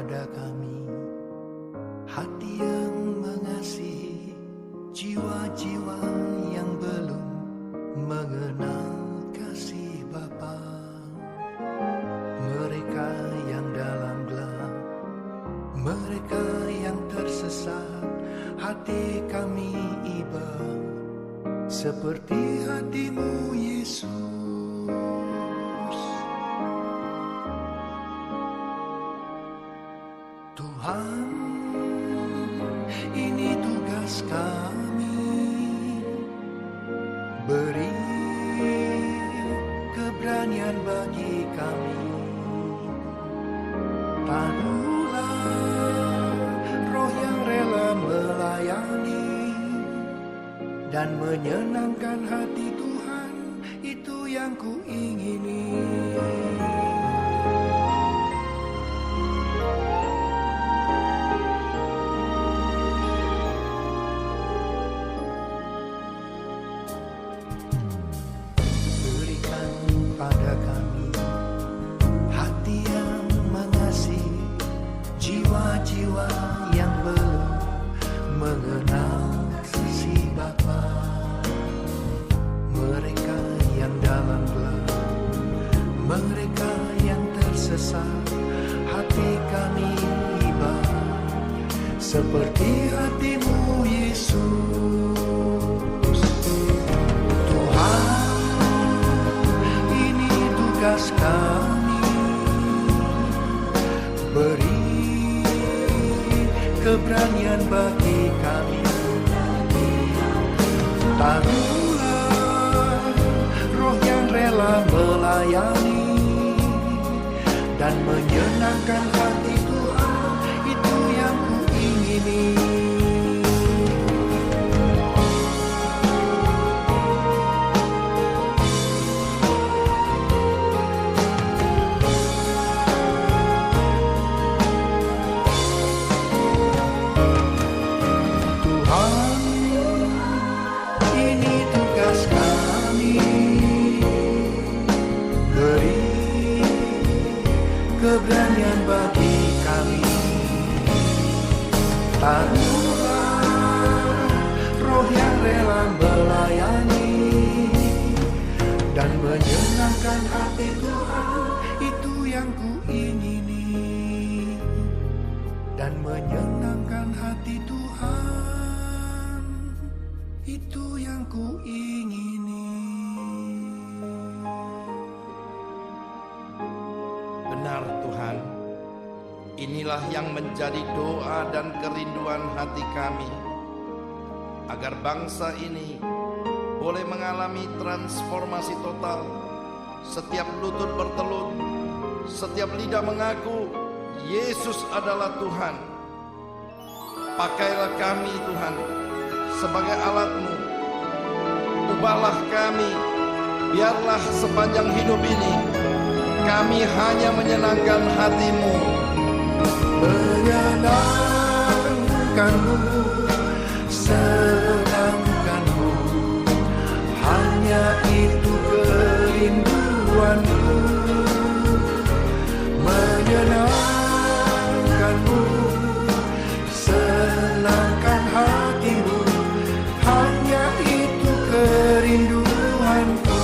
pada kami hati yang mengasihi jiwa-jiwa yang belum mengenal kasih Bapa. Mereka yang dalam gelap, mereka yang tersesat, hati kami iba seperti hatimu Yesus. Tuhan, ini tugas kami, beri keberanian bagi kami. Taruhlah roh yang rela melayani dan menyenangkan hati Tuhan, itu yang kuingini. Berikan pada kami hati yang mengasihi jiwa-jiwa yang belum mengenal kasih Bapa. Mereka yang dalam gelap, mereka yang tersesat, hati kami iba seperti hatimu Yesus. Tuhan, ini tugas kami, beri keberanian bagi kami. Taruhlah roh yang rela melayani dan menyenangkan hati Tuhan, itu yang kuingini. Tuhan, ini tugas kami, beri keberanian bagi kami. Taruhlah roh yang rela melayani dan menyenangkan hati Tuhan, itu yang kuingini. Dan menyenangkan hati Tuhan, itu yang kuingini. Benar Tuhan, inilah yang menjadi doa dan kerinduan hati kami, agar bangsa ini boleh mengalami transformasi total. Setiap lutut bertelut, setiap lidah mengaku Yesus adalah Tuhan. Pakailah kami Tuhan sebagai alat-Mu. Ubahlah kami, biarlah sepanjang hidup ini kami hanya menyenangkan hati-Mu. Menyenangkan-Mu, senangkan-Mu, hanya itu kerinduan-Ku. Menyenangkan-Mu, senangkan hati-Mu, hanya itu kerinduan-Ku.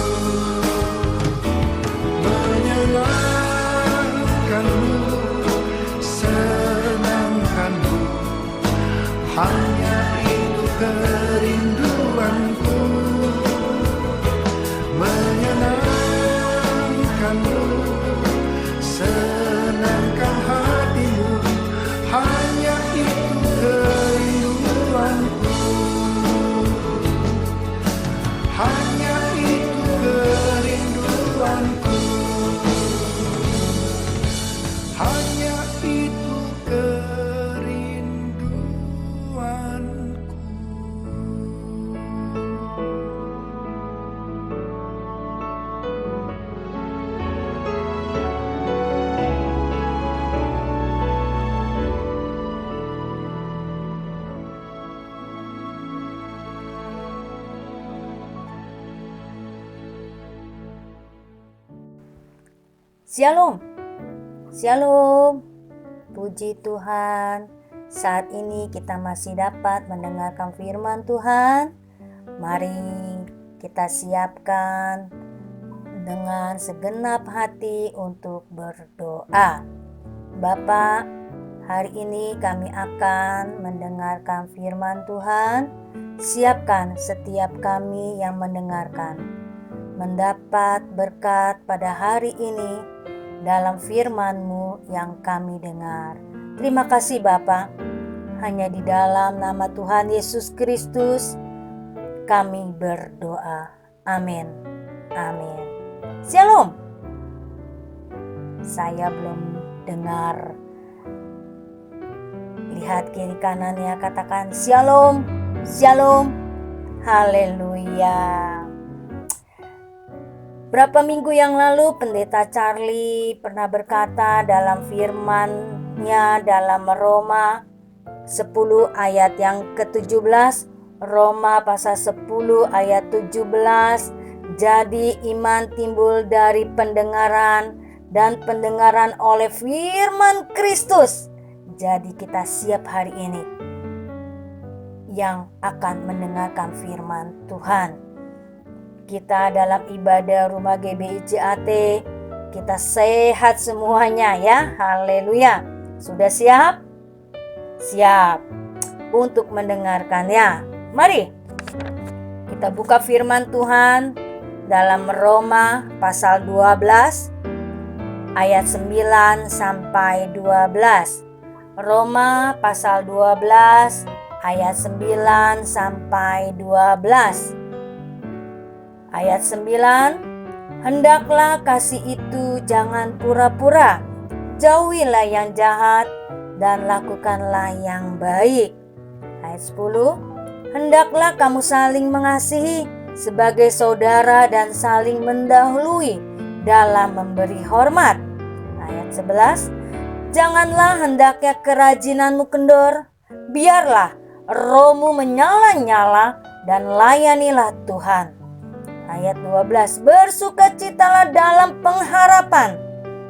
Menyenangkan-Mu, senangkan-Mu, hanya itu kerinduanku. Menyenangkan-Mu, senangkan hati-Mu, hanya itu kerinduanku. Hanya itu kerinduanku. Hanya itu kerinduanku. Shalom, Shalom. Puji Tuhan, saat ini kita masih dapat mendengarkan firman Tuhan. Mari kita siapkan dengan segenap hati untuk berdoa. Bapa, hari ini kami akan mendengarkan firman Tuhan. Siapkan setiap kami yang mendengarkan, mendapat berkat pada hari ini dalam firman-Mu yang kami dengar. Terima kasih Bapa. Hanya di dalam nama Tuhan Yesus Kristus kami berdoa. Amin. Amin. Shalom. Saya belum dengar. Lihat kiri kanannya, katakan Shalom. Shalom. Haleluya. Berapa minggu yang lalu Pendeta Charlie pernah berkata dalam firman-Nya dalam Roma 10 ayat yang ke-17, Roma pasal 10 ayat 17, jadi iman timbul dari pendengaran dan pendengaran oleh firman Kristus. Jadi kita siap hari ini yang akan mendengarkan firman Tuhan. Kita dalam ibadah rumah GBI JAT, kita sehat semuanya ya. Haleluya. Sudah siap? Siap untuk mendengarkannya. Mari kita buka firman Tuhan dalam Roma pasal 12 ayat 9 sampai 12. Roma pasal 12 ayat 9 sampai 12. Ayat 9, hendaklah kasih itu jangan pura-pura, jauhilah yang jahat dan lakukanlah yang baik. Ayat 10, hendaklah kamu saling mengasihi sebagai saudara dan saling mendahului dalam memberi hormat. Ayat 11, janganlah hendaknya kerajinanmu kendor, biarlah rohmu menyala-nyala dan layanilah Tuhan. Ayat 12, bersukacitalah dalam pengharapan,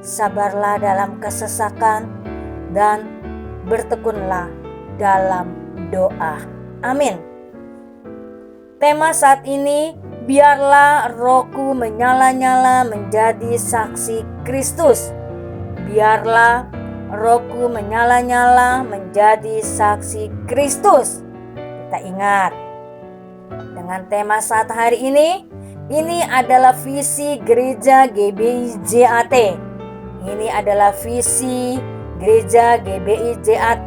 sabarlah dalam kesesakan, dan bertekunlah dalam doa. Amin. Tema saat ini, biarlah rohku menyala-nyala menjadi saksi Kristus. Biarlah rohku menyala-nyala menjadi saksi Kristus. Kita ingat, dengan tema saat hari ini adalah visi gereja GBI JAT. Ini adalah visi gereja GBI JAT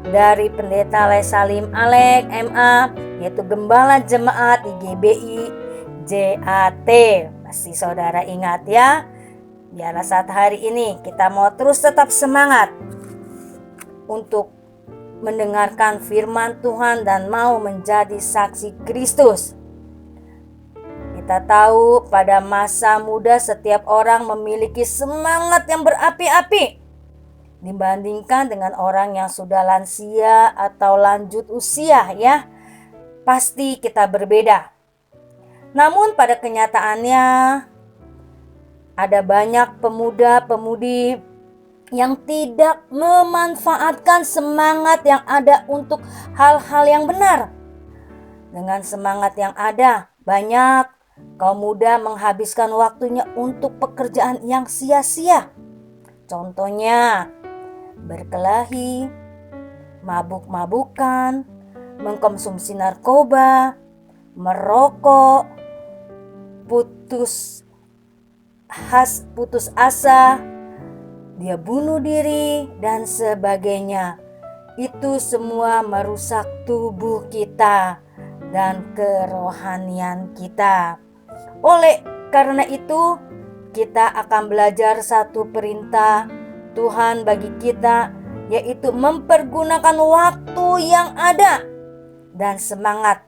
dari Pendeta Lesalim Alek MA, yaitu Gembala Jemaat di GBI JAT. Pasti saudara ingat ya. Biarlah saat hari ini kita mau terus tetap semangat untuk mendengarkan firman Tuhan dan mau menjadi saksi Kristus. Kita tahu pada masa muda setiap orang memiliki semangat yang berapi-api dibandingkan dengan orang yang sudah lansia atau lanjut usia ya. Pasti kita berbeda. Namun pada kenyataannya ada banyak pemuda-pemudi yang tidak memanfaatkan semangat yang ada untuk hal-hal yang benar. Dengan semangat yang ada, banyak kaum muda menghabiskan waktunya untuk pekerjaan yang sia-sia. Contohnya, berkelahi, mabuk-mabukan, mengkonsumsi narkoba, merokok, putus asa, dia bunuh diri, dan sebagainya. Itu semua merusak tubuh kita dan kerohanian kita. Oleh karena itu, kita akan belajar satu perintah Tuhan bagi kita, yaitu mempergunakan waktu yang ada dan semangat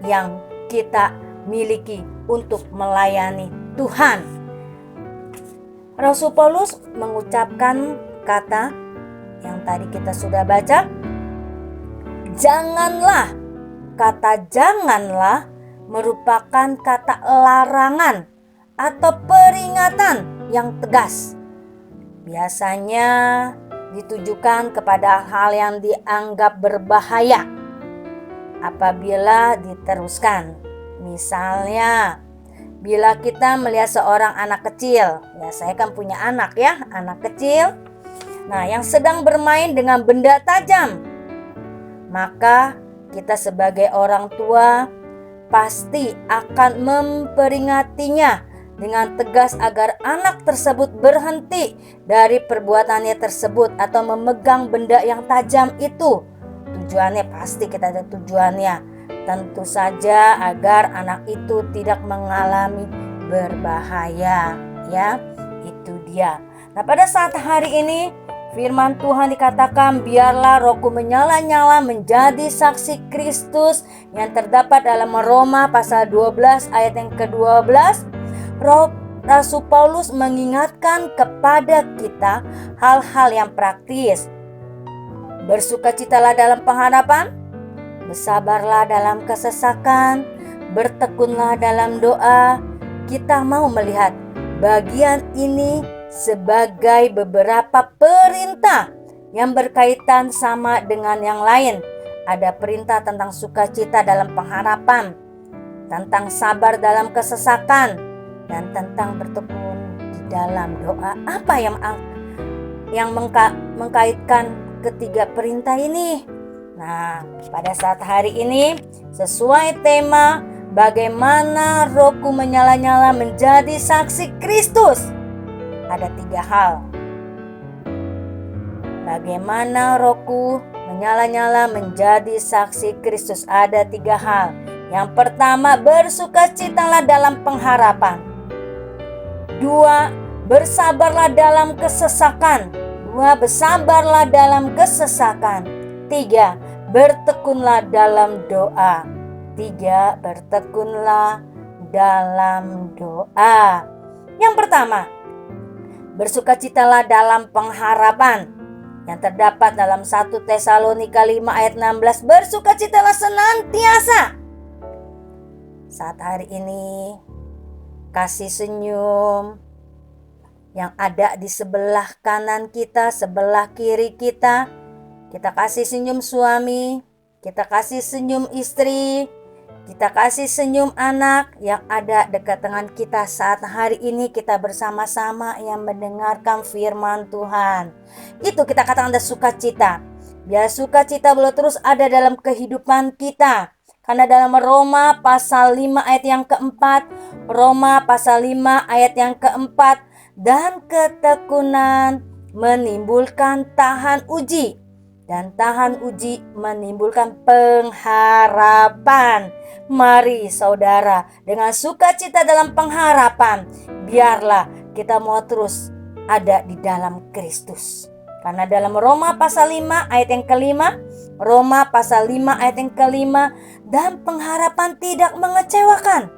yang kita miliki untuk melayani Tuhan. Rasul Paulus mengucapkan kata yang tadi kita sudah baca, janganlah. Kata janganlah merupakan kata larangan atau peringatan yang tegas. Biasanya ditujukan kepada hal yang dianggap berbahaya apabila diteruskan. Misalnya, bila kita melihat seorang anak kecil, ya saya kan punya anak ya, anak kecil, nah yang sedang bermain dengan benda tajam, maka kita sebagai orang tua pasti akan memperingatinya dengan tegas agar anak tersebut berhenti dari perbuatannya tersebut atau memegang benda yang tajam itu. Tujuannya pasti kita ada tujuannya. Tentu saja agar anak itu tidak mengalami berbahaya, ya. Itu dia. Nah, pada saat hari ini firman Tuhan dikatakan, biarlah rohku menyala-nyala menjadi saksi Kristus, yang terdapat dalam Roma pasal 12 ayat yang ke-12. Rasul Paulus mengingatkan kepada kita hal-hal yang praktis. Bersukacitalah dalam pengharapan, bersabarlah dalam kesesakan, bertekunlah dalam doa. Kita mau melihat bagian ini sebagai beberapa perintah yang berkaitan sama dengan yang lain. Ada perintah tentang sukacita dalam pengharapan, tentang sabar dalam kesesakan, dan tentang bertekun di dalam doa. Apa yang mengkaitkan ketiga perintah ini? Nah, pada saat hari ini sesuai tema bagaimana rohku menyala-nyala menjadi saksi Kristus, ada 3 hal. Bagaimana rohku menyala-nyala menjadi saksi Kristus, ada 3 hal. Yang pertama, bersukacitalah dalam pengharapan. 2, bersabarlah dalam kesesakan. 2, bersabarlah dalam kesesakan. 3, bertekunlah dalam doa. 3, bertekunlah dalam doa. Yang pertama, bersukacitalah dalam pengharapan, yang terdapat dalam 1 Tesalonika 5 ayat 16. Bersukacitalah senantiasa. Saat hari ini, kasih senyum yang ada di sebelah kanan kita, sebelah kiri kita. Kita kasih senyum suami, kita kasih senyum istri, kita kasih senyum anak yang ada dekat dengan kita saat hari ini kita bersama-sama yang mendengarkan firman Tuhan. Itu kita katakan ada sukacita. Biar sukacita boleh terus ada dalam kehidupan kita. Karena dalam Roma pasal 5 ayat yang keempat, Roma pasal 5 ayat yang keempat, dan ketekunan menimbulkan tahan uji, dan tahan uji menimbulkan pengharapan. Mari saudara, dengan sukacita dalam pengharapan, biarlah kita mau terus ada di dalam Kristus. Karena dalam Roma pasal 5 ayat yang kelima, Roma pasal 5 ayat yang kelima, dan pengharapan tidak mengecewakan.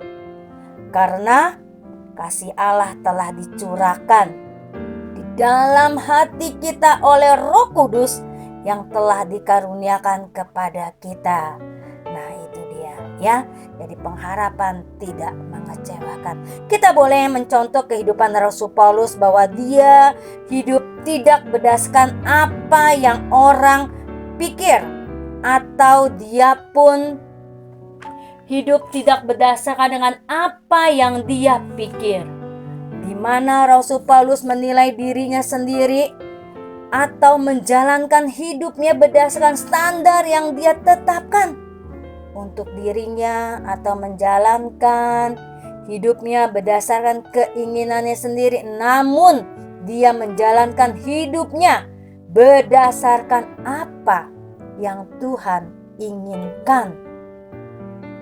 Karena kasih Allah telah dicurahkan di dalam hati kita oleh Roh Kudus yang telah dikaruniakan kepada kita. Nah, itu dia ya. Jadi pengharapan tidak mengecewakan. Kita boleh mencontoh kehidupan Rasul Paulus bahwa dia hidup tidak berdasarkan apa yang orang pikir, atau dia pun hidup tidak berdasarkan dengan apa yang dia pikir. Di mana Rasul Paulus menilai dirinya sendiri atau menjalankan hidupnya berdasarkan standar yang dia tetapkan untuk dirinya, atau menjalankan hidupnya berdasarkan keinginannya sendiri, namun dia menjalankan hidupnya berdasarkan apa yang Tuhan inginkan.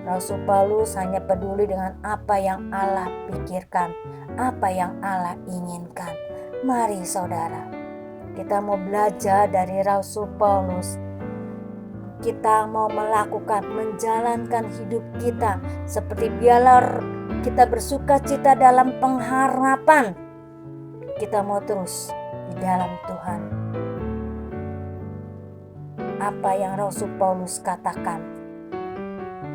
Rasul Paulus hanya peduli dengan apa yang Allah pikirkan, apa yang Allah inginkan. Mari saudara, kita mau belajar dari Rasul Paulus. Kita mau melakukan, menjalankan hidup kita seperti biarlah kita bersukacita dalam pengharapan. Kita mau terus di dalam Tuhan. Apa yang Rasul Paulus katakan,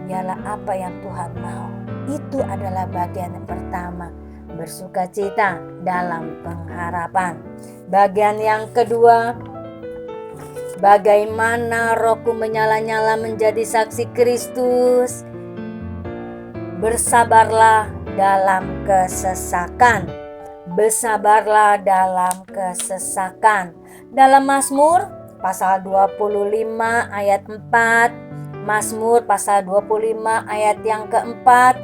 biarlah apa yang Tuhan mau. Itu adalah bagian yang pertama, bersukacita dalam pengharapan. Bagian yang kedua, Bagaimana rohku menyala-nyala menjadi saksi Kristus. Bersabarlah dalam kesesakan. Bersabarlah dalam kesesakan. Dalam Mazmur pasal 25 ayat 4. Mazmur pasal 25 ayat yang keempat.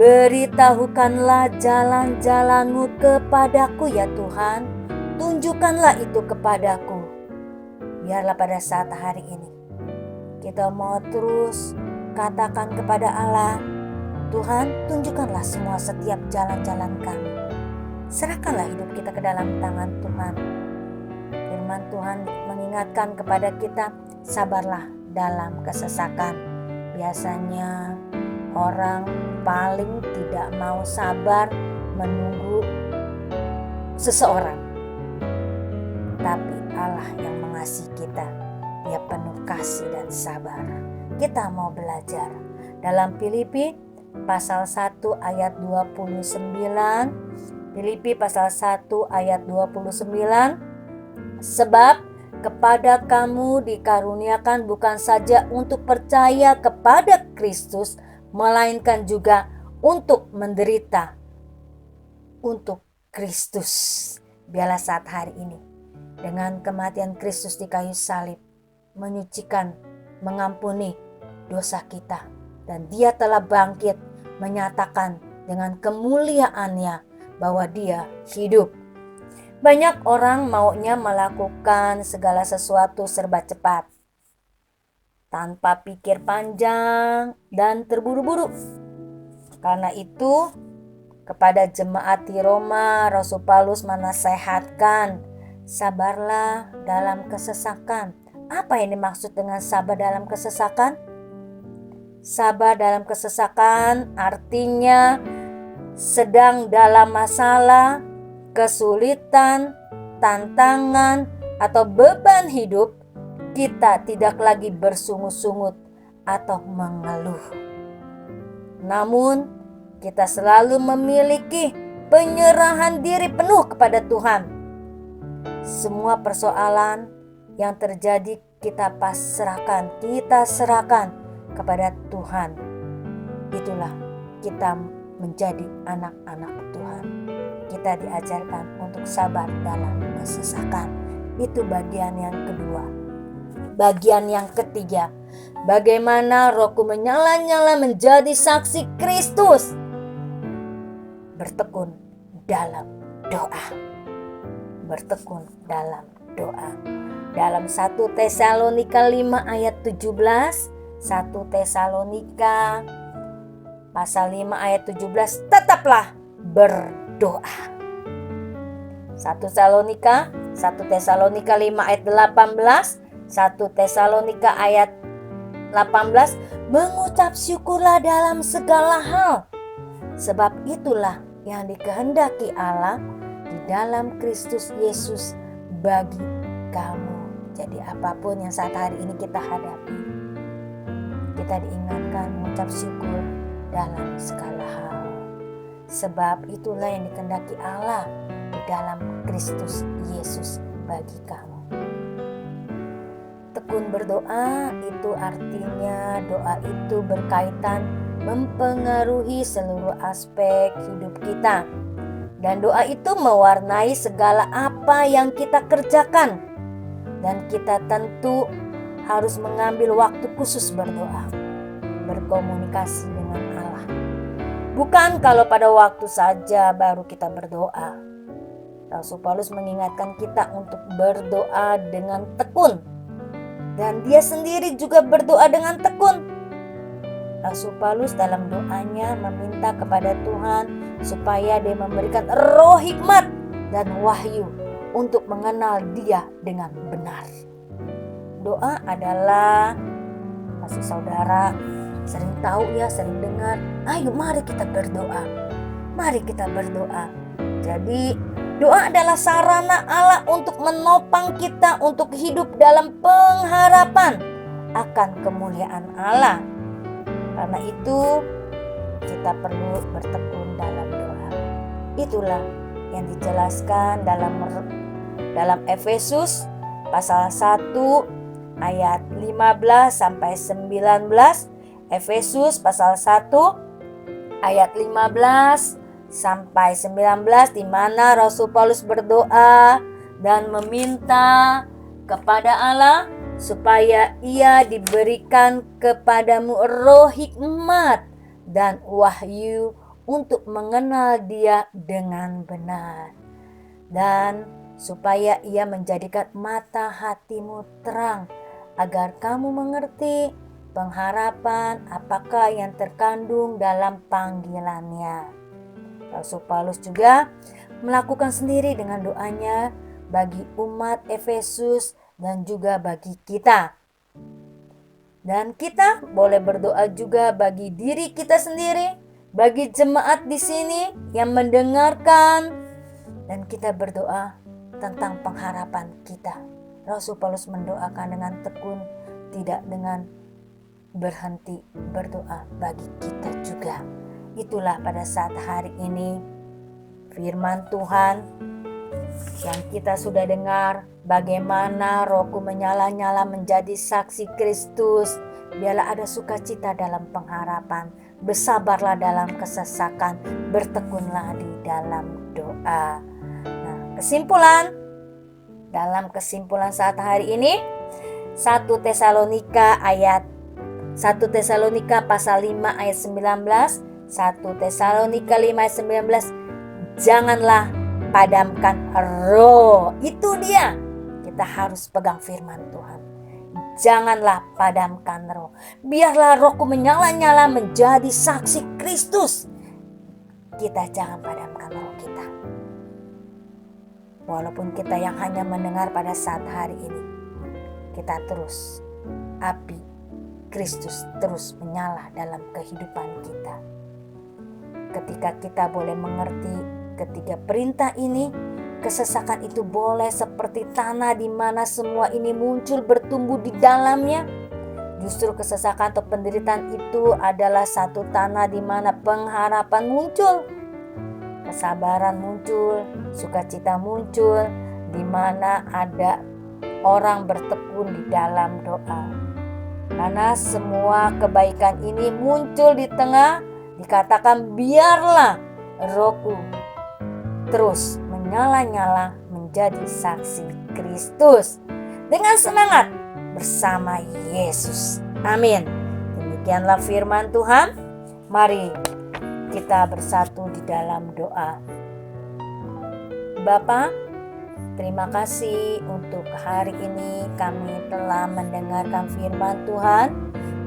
Beritahukanlah jalan-jalanmu kepadaku ya Tuhan. Tunjukkanlah itu kepadaku. Biarlah pada saat hari ini kita mau terus katakan kepada Allah, Tuhan, tunjukkanlah semua setiap jalan-jalan kami. Serahkanlah hidup kita ke dalam tangan Tuhan. Firman Tuhan mengingatkan kepada kita, sabarlah dalam kesesakan. Biasanya orang paling tidak mau sabar menunggu seseorang. Tapi Allah yang mengasihi kita, Dia penuh kasih dan sabar. Kita mau belajar dalam Filipi pasal 1 ayat 29. Filipi pasal 1 ayat 29. Sebab kepada kamu dikaruniakan bukan saja untuk percaya kepada Kristus, melainkan juga untuk menderita untuk Kristus. Biarlah saat hari ini dengan kematian Kristus di kayu salib menyucikan, mengampuni dosa kita, dan Dia telah bangkit menyatakan dengan kemuliaannya bahwa Dia hidup. Banyak orang maunya melakukan segala sesuatu serba cepat, tanpa pikir panjang dan terburu-buru. Karena itu, kepada jemaat di Roma, Rasul Paulus menasehatkan, sabarlah dalam kesesakan. Apa yang dimaksud dengan sabar dalam kesesakan? Sabar dalam kesesakan artinya sedang dalam masalah, kesulitan, tantangan, atau beban hidup, kita tidak lagi bersungut-sungut atau mengeluh. Namun, kita selalu memiliki penyerahan diri penuh kepada Tuhan. Semua persoalan yang terjadi kita pasrahkan, kita serahkan kepada Tuhan. Itulah kita menjadi anak-anak Tuhan. Kita diajarkan untuk sabar dalam kesesakan. Itu bagian yang kedua. Bagian yang ketiga, bagaimana rohku menyala-nyala menjadi saksi Kristus. Bertekun dalam doa. Bertekun dalam doa. Dalam 1 Tesalonika 5 ayat 17, 1 Tesalonika pasal 5 ayat 17, tetaplah berdoa. 1 Tesalonika 5 ayat 18, 1 Tesalonika ayat 18, mengucap syukurlah dalam segala hal, sebab itulah yang dikehendaki Allah di dalam Kristus Yesus bagi kamu. Jadi apapun yang saat hari ini kita hadapi, kita diingatkan mengucap syukur dalam segala hal, sebab itulah yang dikehendaki Allah di dalam Kristus Yesus bagi kamu. Tekun berdoa itu artinya doa itu berkaitan mempengaruhi seluruh aspek hidup kita. Dan doa itu mewarnai segala apa yang kita kerjakan. Dan kita tentu harus mengambil waktu khusus berdoa, berkomunikasi dengan Allah. Bukan kalau pada waktu saja baru kita berdoa. Rasul Paulus mengingatkan kita untuk berdoa dengan tekun. Dan dia sendiri juga berdoa dengan tekun. Rasul Paulus dalam doanya meminta kepada Tuhan supaya Dia memberikan roh hikmat dan wahyu untuk mengenal Dia dengan benar. Doa adalah, masih saudara sering tahu ya, sering dengar, ayo mari kita berdoa. Mari kita berdoa. Jadi doa adalah sarana Allah untuk menopang kita untuk hidup dalam pengharapan akan kemuliaan Allah. Karena itu kita perlu bertekun dalam doa. Itulah yang dijelaskan dalam Efesus pasal 1 ayat 15 sampai 19, Efesus pasal 1 ayat 15 sampai 19, di mana Rasul Paulus berdoa dan meminta kepada Allah supaya Ia diberikan kepadamu roh hikmat dan wahyu untuk mengenal Dia dengan benar, dan supaya Ia menjadikan mata hatimu terang agar kamu mengerti pengharapan apakah yang terkandung dalam panggilannya. Rasul Paulus juga melakukan sendiri dengan doanya bagi umat Efesus dan juga bagi kita. Dan kita boleh berdoa juga bagi diri kita sendiri, bagi jemaat di sini yang mendengarkan, dan kita berdoa tentang pengharapan kita. Rasul Paulus mendoakan dengan tekun, tidak dengan berhenti berdoa bagi kita juga. Itulah pada saat hari ini firman Tuhan yang kita sudah dengar, bagaimana Rohku menyala-nyala menjadi saksi Kristus. Biarlah ada sukacita dalam pengharapan, bersabarlah dalam kesesakan, bertekunlah di dalam doa. Nah, dalam kesimpulan saat hari ini, 1 Tesalonika pasal 5 ayat 19, 1 Tesalonika 5 ayat 19, janganlah padamkan roh. Itu dia, kita harus pegang firman Tuhan. Janganlah padamkan roh. Biarlah Rohku menyala-nyala menjadi saksi Kristus. Kita jangan padamkan roh kita. Walaupun kita yang hanya mendengar pada saat hari ini, kita terus, api Kristus terus menyala dalam kehidupan kita. Ketika kita boleh mengerti ketiga perintah ini, kesesakan itu boleh seperti tanah di mana semua ini muncul bertumbuh di dalamnya. Justru kesesakan atau penderitaan itu adalah satu tanah di mana pengharapan muncul, kesabaran muncul, sukacita muncul, di mana ada orang bertekun di dalam doa. Karena semua kebaikan ini muncul di tengah, dikatakan biarlah Rohku terus menyala-nyala menjadi saksi Kristus dengan semangat bersama Yesus. Amin. Demikianlah firman Tuhan. Mari kita bersatu di dalam doa. Bapa, terima kasih untuk hari ini kami telah mendengarkan firman Tuhan.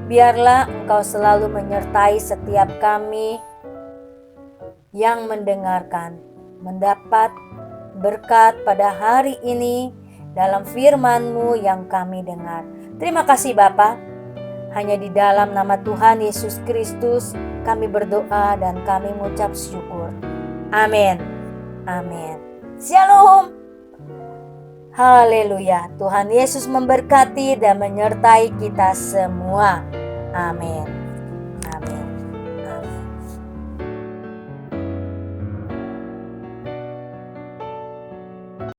Biarlah Engkau selalu menyertai setiap kami yang mendengarkan, mendapat berkat pada hari ini dalam firman-Mu yang kami dengar. Terima kasih Bapa. Hanya di dalam nama Tuhan Yesus Kristus kami berdoa dan kami mengucap syukur. Amin. Amin. Shalom. Haleluya. Tuhan Yesus memberkati dan menyertai kita semua. Amin.